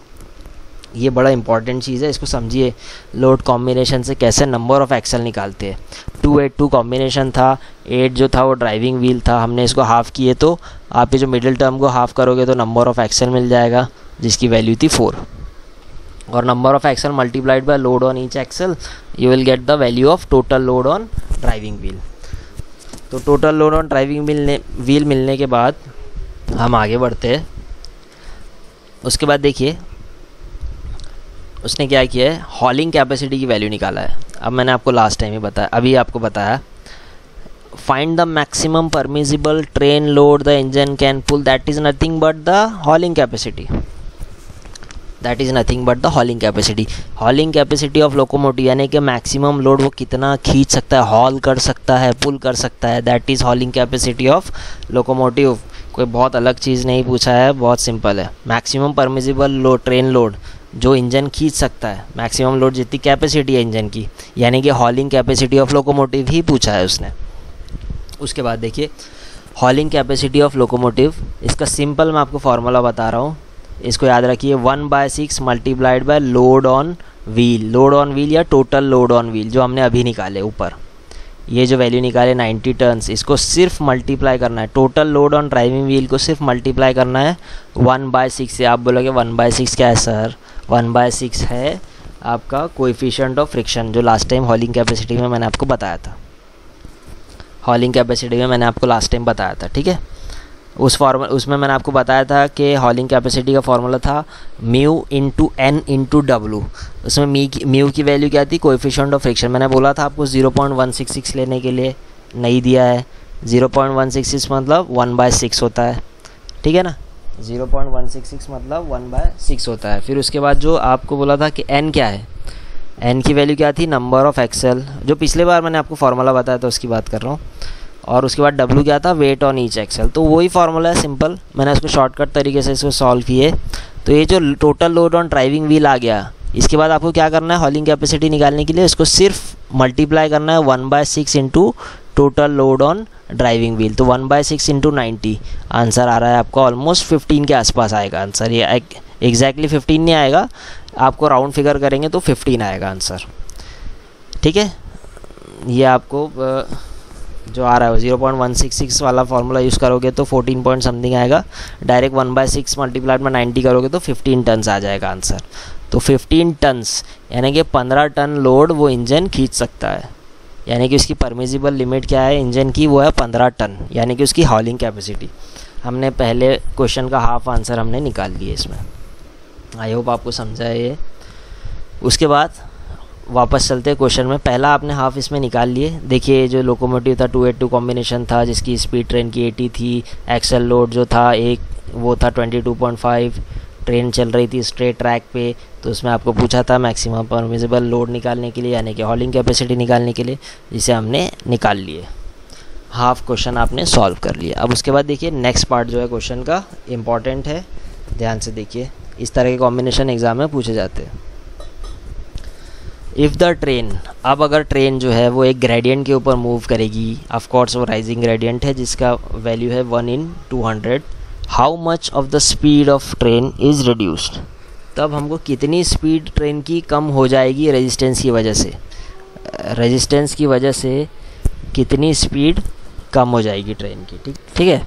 A: ये बड़ा इंपॉर्टेंट चीज़ है, इसको समझिए। लोड कॉम्बिनेशन से कैसे नंबर ऑफ एक्सल निकालते हैं। 282 कॉम्बिनेशन था, 8 जो था वो ड्राइविंग व्हील था, हमने इसको हाफ़ किए तो आप ये जो मिडिल टर्म को हाफ़ करोगे तो नंबर ऑफ एक्सल मिल जाएगा जिसकी वैल्यू थी 4, और number of axle multiplied by load on each axle, you will get the value of total load on driving wheel. तो total load on driving wheel मिलने के बाद हम आगे बढ़ते हैं। उसके बाद देखिए उसने क्या किया है, हॉलिंग कैपेसिटी की वैल्यू निकाला है। अब मैंने आपको लास्ट टाइम ही बताया, अभी आपको बताया, find the maximum permissible train load the engine can pull, that is nothing but the hauling capacity, that is nothing but the hauling capacity. Hauling capacity of locomotive यानी कि मैक्सिमम लोड वो कितना खींच सकता है, हॉल कर सकता है, पुल कर सकता है, that is हॉलिंग capacity of locomotive. कोई बहुत अलग चीज़ नहीं पूछा है, बहुत सिंपल है। Maximum permissible load, train load जो इंजन खींच सकता है, मैक्सिमम लोड जितनी कैपेसिटी है इंजन की, यानी कि हॉलिंग कैपेसिटी ऑफ लोकोमोटिव ही पूछा है उसने। उसके बाद देखिए हॉलिंग कैपेसिटी ऑफ लोकोमोटिव, इसका सिंपल मैं आपको फार्मूला बता रहा हूँ, इसको याद रखिए। 1/6 multiplied by load on wheel, load on wheel या टोटल लोड ऑन व्हील जो हमने अभी निकाले ऊपर, ये जो वैल्यू निकाले 90 टन्स, इसको सिर्फ मल्टीप्लाई करना है। Total load on driving wheel को सिर्फ मल्टीप्लाई करना है 1/6 से। आप बोलोगे 1/6 क्या है सर, 1/6 है आपका कोएफिशिएंट ऑफ फ्रिक्शन, जो लास्ट टाइम हॉलिंग कैपेसिटी में मैंने आपको बताया था, हॉलिंग कैपेसिटी में मैंने आपको लास्ट टाइम बताया था, ठीक है। उसमें मैंने आपको बताया था कि हॉलिंग कैपेसिटी का फार्मूला था mu into N into W. उसमें म्यू की वैल्यू क्या थी, कोएफिशिएंट ऑफ फ्रिक्शन। मैंने बोला था आपको 0.166 लेने के लिए, नहीं दिया है। 0.166 मतलब 1/6 होता है, ठीक है ना, 0.166 मतलब 1/6 होता है। फिर उसके बाद जो आपको बोला था कि एन क्या है, एन की वैल्यू क्या थी, नंबर ऑफ एक्सल, जो पिछले बार मैंने आपको फार्मूला बताया था उसकी बात कर रहा हूँ। और उसके बाद W क्या था, वेट ऑन ईच एक्सल। तो वही फार्मूला है सिंपल, मैंने उसको शॉर्टकट तरीके से इसको सॉल्व किए। तो ये जो total load on driving wheel आ गया, इसके बाद आपको क्या करना है, हॉलिंग कैपेसिटी निकालने के लिए इसको सिर्फ मल्टीप्लाई करना है 1/6 into total load on driving wheel. तो 1/6 इंटू 90 आंसर आ रहा है आपका ऑलमोस्ट 15 के आसपास आएगा आंसर। ये एग्जैक्टली 15 नहीं आएगा, आपको राउंड फिगर करेंगे तो 15 आएगा आंसर, ठीक है। ये आपको जो आ रहा है 0.166 वाला फार्मूला यूज़ करोगे तो 14 पॉइंट समथिंग आएगा। डायरेक्ट 1/6 मल्टीप्लाइड में 90 करोगे तो 15 टन्स आ जाएगा आंसर। तो 15 टन्स यानी कि 15 टन लोड वो इंजन खींच सकता है, यानी कि उसकी परमिसिबल लिमिट क्या है इंजन की, वो है 15 टन, यानी कि उसकी हॉलिंग कैपेसिटी। हमने पहले क्वेश्चन का हाफ आंसर हमने निकाल लिया इसमें। आई होप आपको समझा है ये। उसके बाद वापस चलते हैं क्वेश्चन में। पहला आपने हाफ इसमें निकाल लिए। देखिए जो लोकोमोटिव था 282 कॉम्बिनेशन था, जिसकी स्पीड ट्रेन की 80 थी। एक्सल लोड जो था एक वो था 22.5। ट्रेन चल रही थी स्ट्रेट ट्रैक पे, तो उसमें आपको पूछा था मैक्सिमम परमिसिबल लोड निकालने के लिए, यानी कि हॉलिंग कैपेसिटी निकालने के लिए, जिसे हमने निकाल लिए। हाफ क्वेश्चन आपने सॉल्व कर लिया। अब उसके बाद देखिए नेक्स्ट पार्ट जो है क्वेश्चन का इम्पॉर्टेंट है, ध्यान से देखिए। इस तरह के कॉम्बिनेशन एग्जाम में पूछे जाते हैं। इफ़ द ट्रेन, अब अगर ट्रेन जो है वो एक ग्रेडियंट के ऊपर मूव करेगी, ऑफ कोर्स वो राइजिंग ग्रेडियंट है जिसका वैल्यू है 1/200, how much of the speed of train is reduced. तब हमको कितनी स्पीड ट्रेन की कम हो जाएगी रेजिस्टेंस की वजह से, रेजिस्टेंस की वजह से कितनी स्पीड कम हो जाएगी ट्रेन की, ठीक है।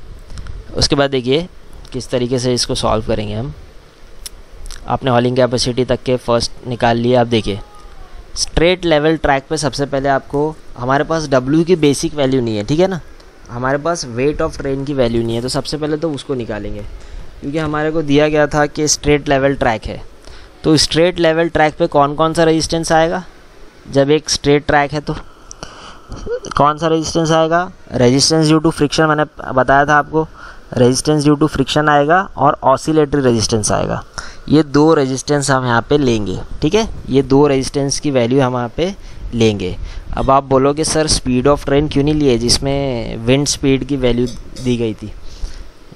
A: उसके बाद देखिए किस तरीके से इसको सॉल्व करेंगे हम। आपने हॉलिंग कैपेसिटी तक के फर्स्ट निकाल लिए। आप देखिए स्ट्रेट लेवल ट्रैक पे सबसे पहले आपको, हमारे पास W की बेसिक वैल्यू नहीं है, ठीक है ना, हमारे पास वेट ऑफ ट्रेन की वैल्यू नहीं है, तो सबसे पहले तो उसको निकालेंगे, क्योंकि हमारे को दिया गया था कि स्ट्रेट लेवल ट्रैक है। तो स्ट्रेट लेवल ट्रैक पे कौन कौन सा रेजिस्टेंस आएगा, जब एक स्ट्रेट ट्रैक है तो कौन सा रेजिस्टेंस आएगा, रेजिस्टेंस ड्यू टू फ्रिक्शन मैंने बताया था आपको, रेजिस्टेंस ड्यू टू फ्रिक्शन आएगा और ऑसिलेटरी रेजिस्टेंस आएगा। ये दो रेजिस्टेंस हम यहाँ पे लेंगे, ठीक है, ये दो रेजिस्टेंस की वैल्यू हम यहाँ पे लेंगे। अब आप बोलोगे सर स्पीड ऑफ ट्रेन क्यों नहीं लिए जिसमें विंड स्पीड की वैल्यू दी गई थी,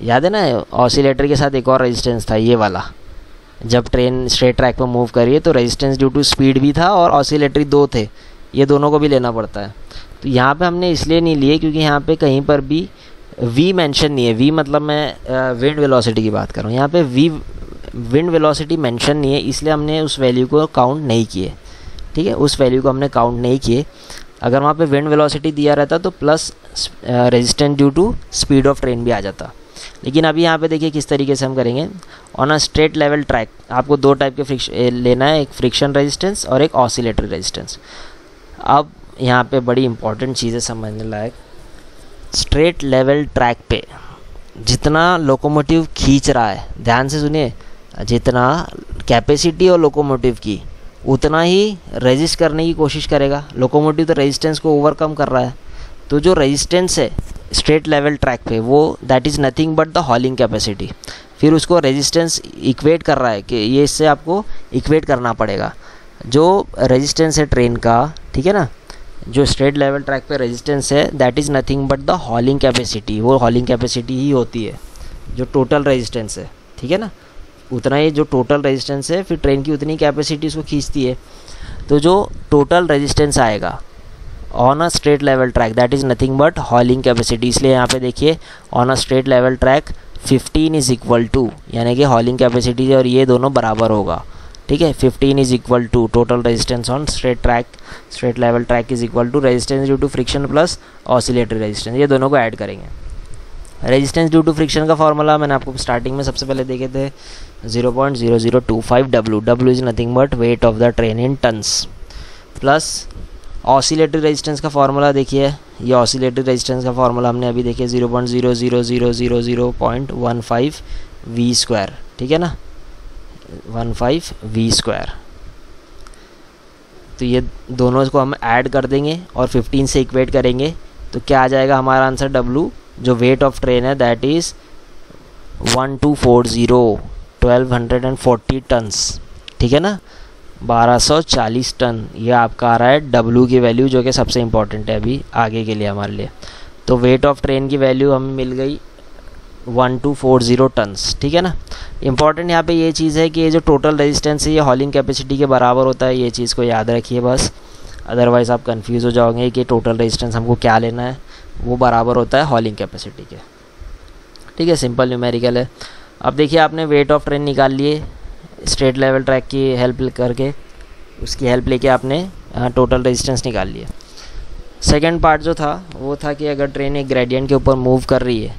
A: याद है ना, ऑसिलेटर के साथ एक और रेजिस्टेंस था ये वाला। जब ट्रेन स्ट्रेट ट्रैक पर मूव करिए तो रेजिस्टेंस ड्यू टू स्पीड भी था और ऑसिलेटरी दो थे, ये दोनों को भी लेना पड़ता है। तो यहाँ पे हमने इसलिए नहीं लिए क्योंकि यहाँ पे कहीं पर भी v मेंशन नहीं है। v मतलब मैं विंड वेलोसिटी की बात कर रहा हूँ, यहाँ पे v विंड वेलोसिटी मेंशन नहीं है, इसलिए हमने उस वैल्यू को काउंट नहीं किए, ठीक है, उस वैल्यू को हमने काउंट नहीं किए। अगर वहाँ पे विंड वेलोसिटी दिया रहता तो plus resistance due to speed of train भी आ जाता। लेकिन अभी यहाँ पे देखिए किस तरीके से हम करेंगे। On a straight level track आपको दो टाइप के फ्रिक्शन लेना है, एक फ्रिक्शन रेजिस्टेंस और एक ऑसिलेटरी रेजिस्टेंस। अब यहाँ पे बड़ी इंपॉर्टेंट चीज़ें समझने लायक, स्ट्रेट लेवल ट्रैक पे जितना लोकोमोटिव खींच रहा है, ध्यान से सुनिए, जितना कैपेसिटी और लोकोमोटिव की उतना ही रेजिस्ट करने की कोशिश करेगा। लोकोमोटिव तो रेजिस्टेंस को ओवरकम कर रहा है, तो जो रेजिस्टेंस है स्ट्रेट लेवल ट्रैक पे वो that is nothing but the hauling capacity. फिर उसको रेजिस्टेंस इक्वेट कर रहा है कि ये इससे आपको इक्वेट करना पड़ेगा। जो रेजिस्टेंस है ट्रेन का, ठीक है ना, जो स्ट्रेट लेवल ट्रैक पे रेजिस्टेंस है that is nothing but the hauling capacity. वो हॉलिंग कैपेसिटी ही होती है जो टोटल रेजिस्टेंस है, ठीक है ना, उतना ही जो टोटल रेजिस्टेंस है फिर ट्रेन की उतनी कैपेसिटी उसको खींचती है। तो जो टोटल रेजिस्टेंस आएगा on a straight level track that is nothing but hauling capacity. इसलिए यहाँ पे देखिए on a straight level track 15 is equal to, यानी कि हॉलिंग कैपेसिटी और ये दोनों बराबर होगा, ठीक है। 15 is equal to total resistance on straight track, straight level track is equal to resistance due to friction plus oscillatory resistance, ये दोनों को ऐड करेंगे। रेजिस्टेंस ड्यू टू फ्रिक्शन का फॉर्मूला मैंने आपको स्टार्टिंग में सबसे पहले देखे थे 0.0025 W। W is nothing but weight of the train in tons, plus oscillatory resistance का फॉर्मूला देखिए, ये ऑसिलेटरी रेजिस्टेंस का फॉर्मूला हमने अभी देखिए 0.00000.15 V स्क्वायर, ठीक है ना, 15 V स्क्वायर। तो ये दोनों को हम ऐड कर देंगे और 15 से इक्वेट करेंगे तो क्या आ जाएगा हमारा आंसर। W जो वेट ऑफ ट्रेन है दैट इज़ 1240 टन्स, ठीक है ना, 1240 टन। ये आपका आ रहा है W की वैल्यू, जो कि सबसे इम्पॉर्टेंट है अभी आगे के लिए हमारे लिए। तो वेट ऑफ ट्रेन की वैल्यू हमें मिल गई 1240 टन्स, ठीक है ना। इंपॉर्टेंट यहाँ पे ये चीज़ है कि ये जो टोटल रेजिस्टेंस है ये हॉलिंग कैपेसिटी के बराबर होता है, ये चीज़ को याद रखिए बस, अदरवाइज़ आप कंफ्यूज हो जाओगे कि टोटल रेजिस्टेंस हमको क्या लेना है, वो बराबर होता है हॉलिंग कैपेसिटी के, ठीक है, सिंपल न्यूमेरिकल है। अब देखिए आपने वेट ऑफ ट्रेन निकाल लिए स्ट्रेट लेवल ट्रैक की हेल्प करके, उसकी हेल्प लेके आपने टोटल रेजिस्टेंस निकाल लिया। सेकेंड पार्ट जो था वो था कि अगर ट्रेन एक ग्रेडियंट के ऊपर मूव कर रही है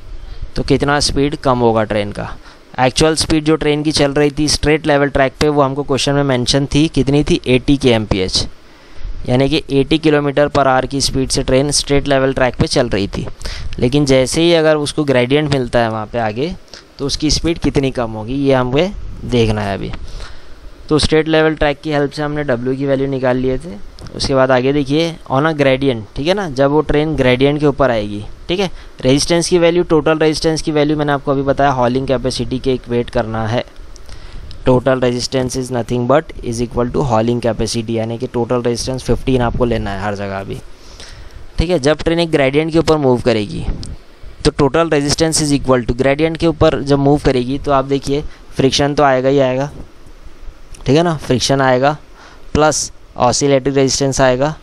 A: तो कितना स्पीड कम होगा ट्रेन का। एक्चुअल स्पीड जो ट्रेन की चल रही थी स्ट्रेट लेवल ट्रैक पे वो हमको क्वेश्चन में मेंशन थी, कितनी थी 80 kmph, यानी कि 80 km/h की स्पीड से ट्रेन स्ट्रेट लेवल ट्रैक पे चल रही थी। लेकिन जैसे ही अगर उसको ग्रेडियंट मिलता है वहाँ पे आगे तो उसकी स्पीड कितनी कम होगी ये हमें देखना है अभी। तो स्ट्रेट लेवल ट्रैक की हेल्प से हमने W की वैल्यू निकाल लिए थे। उसके बाद आगे देखिए ऑन अ ग्रेडियंट, ठीक है ना, जब वो ट्रेन ग्रेडियंट के ऊपर आएगी, ठीक है, रेजिस्टेंस की वैल्यू, टोटल रेजिस्टेंस की वैल्यू मैंने आपको अभी बताया हॉलिंग कैपेसिटी के इक्वेट करना है। Total resistance is nothing but is equal to hauling capacity, यानी कि टोटल रेजिस्टेंस 15 आपको लेना है हर जगह अभी, ठीक है। जब ट्रेन एक ग्रेडियंट के ऊपर मूव करेगी तो total resistance is equal to, gradient के ऊपर जब मूव करेगी तो आप देखिए फ्रिक्शन तो आएगा ही आएगा, ठीक है ना, फ्रिक्शन आएगा प्लस ऑसिलेटरी रेजिस्टेंस आएगा,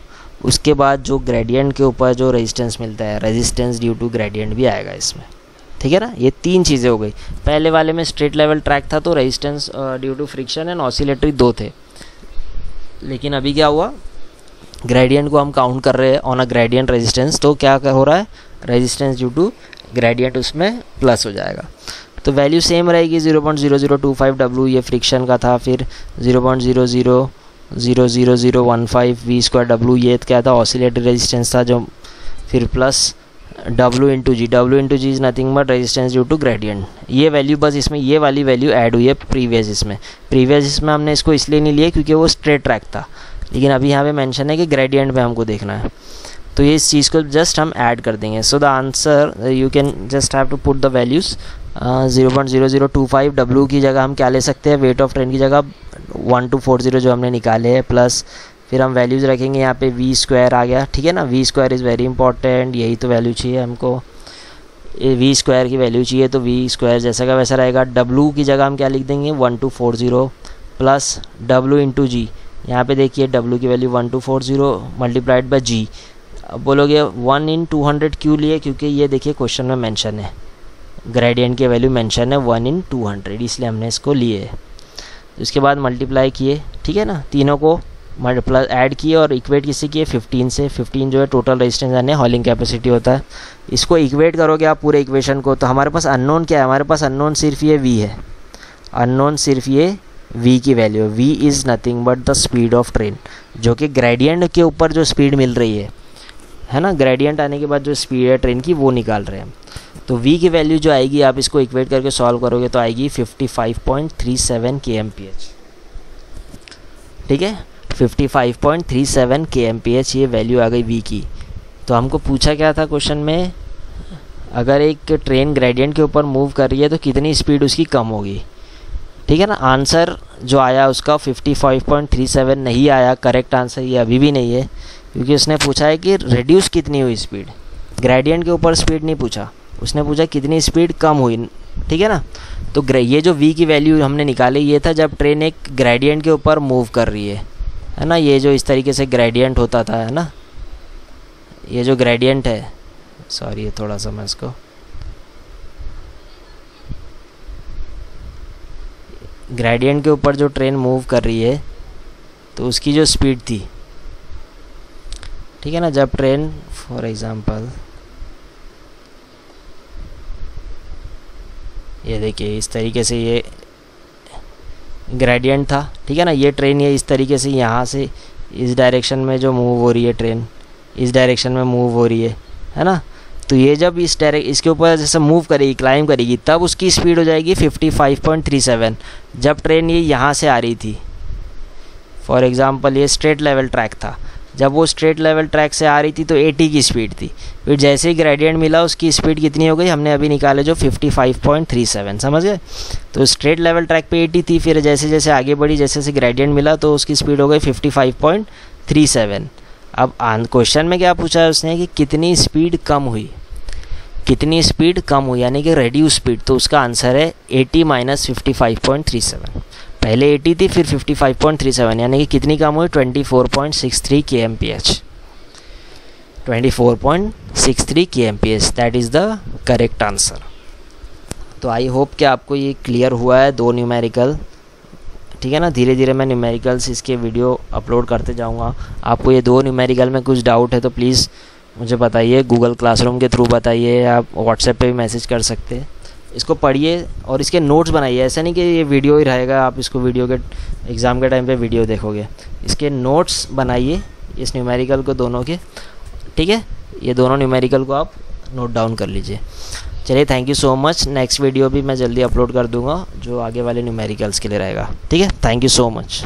A: उसके बाद जो ग्रेडियंट के ऊपर जो रेजिस्टेंस मिलता है रेजिस्टेंस ड्यू टू ग्रेडियंट भी आएगा इसमें, ठीक है ना। ये तीन चीज़ें हो गई। पहले वाले में स्ट्रेट लेवल ट्रैक था तो resistance due to friction and oscillatory दो थे, लेकिन अभी क्या हुआ, ग्रेडियंट को हम काउंट कर रहे हैं ऑन अ ग्रेडियंट रेजिस्टेंस, तो क्या हो रहा है, रेजिस्टेंस ड्यू टू ग्रेडियंट उसमें प्लस हो जाएगा। तो वैल्यू सेम रहेगी 0.0025 W ये फ्रिक्शन का था, फिर 0.000015 V स्क्वायर W ये क्या था, ऑसिलेटरी रेजिस्टेंस था, जो फिर plus W into G is nothing but resistance due to gradient. ये वैल्यू बस इसमें ये वाली वैल्यू ऐड हुई है प्रीवियस इसमें हमने इसको इसलिए नहीं लिया क्योंकि वो स्ट्रेट ट्रैक था, लेकिन अभी यहाँ पे मेंशन है कि ग्रेडियंट में हमको देखना है। तो ये इस चीज़ को जस्ट हम ऐड कर देंगे. So the answer you can just have to put the values. 0.0025 W की जगह हम क्या ले सकते हैं, वेट ऑफ ट्रेन की जगह 1240 जो हमने निकाले हैं, प्लस फिर हम वैल्यूज़ रखेंगे यहाँ पे v स्क्वायर आ गया. ठीक है ना, v square is very important, यही तो वैल्यू चाहिए हमको, v स्क्वायर की वैल्यू चाहिए. तो v स्क्वायर जैसा का वैसा रहेगा. w की जगह हम क्या लिख देंगे 1240 प्लस w इंटू जी. यहाँ पे देखिए w की वैल्यू 1240 मल्टीप्लाइड बाय g. अब बोलोगे 1 इन 200 क्यों लिए, क्योंकि ये देखिए क्वेश्चन में मेंशन है, ग्रेडियंट की वैल्यू मेंशन है 1 इन 200, इसलिए हमने इसको लिए है. उसके बाद मल्टीप्लाई किए. ठीक है ना, तीनों को प्लस ऐड किए और इक्वेट किसी किए 15 से. 15 जो है टोटल रेजिस्टेंस यानी हॉलिंग कैपेसिटी होता है. इसको इक्वेट करोगे आप पूरे इक्वेशन को, तो हमारे पास अननोन क्या है, हमारे पास अननोन सिर्फ ये v है, अननोन सिर्फ ये v की value. v is nothing but the speed of train, जो कि ग्रेडियंट के ऊपर जो स्पीड मिल रही है ना, ग्रेडियंट आने के बाद जो स्पीड है ट्रेन की वो निकाल रहे हैं. तो v की वैल्यू जो आएगी, आप इसको इक्वेट करके सॉल्व करोगे तो आएगी 55.37 kmph. ठीक है, 55.37 kmph ये वैल्यू आ गई v की. तो हमको पूछा क्या था क्वेश्चन में, अगर एक ट्रेन ग्रेडियंट के ऊपर मूव कर रही है तो कितनी स्पीड उसकी कम होगी. ठीक है ना, आंसर जो आया उसका 55.37 नहीं आया. करेक्ट आंसर ये अभी भी नहीं है, क्योंकि उसने पूछा है कि रिड्यूस कितनी हुई स्पीड, ग्रेडियंट के ऊपर स्पीड नहीं पूछा, उसने पूछा कितनी स्पीड कम हुई. ठीक है ना, तो ये जो v की वैल्यू हमने निकाली ये था जब ट्रेन एक ग्रेडियंट के ऊपर मूव कर रही है ना. ये जो इस तरीके से ग्रेडियंट होता था, है ना, ये जो ग्रेडियंट है, सॉरी ये थोड़ा सा मैं इसको, ग्रेडियंट के ऊपर जो ट्रेन मूव कर रही है तो उसकी जो स्पीड थी, ठीक है ना, जब ट्रेन फॉर एग्जांपल ये देखिए इस तरीके से ये ग्रेडियंट था. ठीक है ना, ये ट्रेन ये इस तरीके से यहाँ से इस डायरेक्शन में जो मूव हो रही है, ट्रेन इस डायरेक्शन में मूव हो रही है ना. तो ये जब इसके ऊपर जैसे मूव करेगी, क्लाइम करेगी, तब उसकी स्पीड हो जाएगी 55.37. जब ट्रेन ये यहाँ से आ रही थी, फॉर एग्ज़ाम्पल ये स्ट्रेट लेवल ट्रैक था, जब वो स्ट्रेट लेवल ट्रैक से आ रही थी तो 80 की स्पीड थी. फिर जैसे ही ग्रेडियंट मिला उसकी स्पीड कितनी हो गई, हमने अभी निकाले जो 55.37. समझ गए. तो स्ट्रेट लेवल ट्रैक पे 80 थी, फिर जैसे जैसे आगे बढ़ी, जैसे जैसे ग्रेडियंट मिला तो उसकी स्पीड हो गई 55.37. अब क्वेश्चन में क्या पूछा है उसने कि कितनी स्पीड कम हुई, कितनी स्पीड कम हुई यानी कि रेड्यूस स्पीड. तो उसका आंसर है 80 माइनस 55.37. पहले 80 थी फिर 55.37, यानी कि कितनी कम हुई 24.63 kmph. 24.63 kmph, that is the correct answer. तो आई होप कि आपको ये क्लियर हुआ है दो न्यूमेरिकल. ठीक है ना, धीरे धीरे मैं न्यूमेरिकल्स इसके वीडियो अपलोड करते जाऊंगा. आपको ये दो न्यूमेरिकल में कुछ डाउट है तो प्लीज़ मुझे बताइए, गूगल क्लासरूम के थ्रू बताइए, आप व्हाट्सएप पे भी मैसेज कर सकते हैं. इसको पढ़िए और इसके नोट्स बनाइए. ऐसा नहीं कि ये वीडियो ही रहेगा, आप इसको वीडियो के एग्ज़ाम के टाइम पे वीडियो देखोगे. इसके नोट्स बनाइए इस न्यूमेरिकल को दोनों के. ठीक है, ये दोनों न्यूमेरिकल को आप नोट डाउन कर लीजिए. चलिए, thank you so much. Next video भी मैं जल्दी अपलोड कर दूंगा जो आगे वाले न्यूमेरिकल्स के लिए रहेगा. ठीक है, थैंक यू सो मच.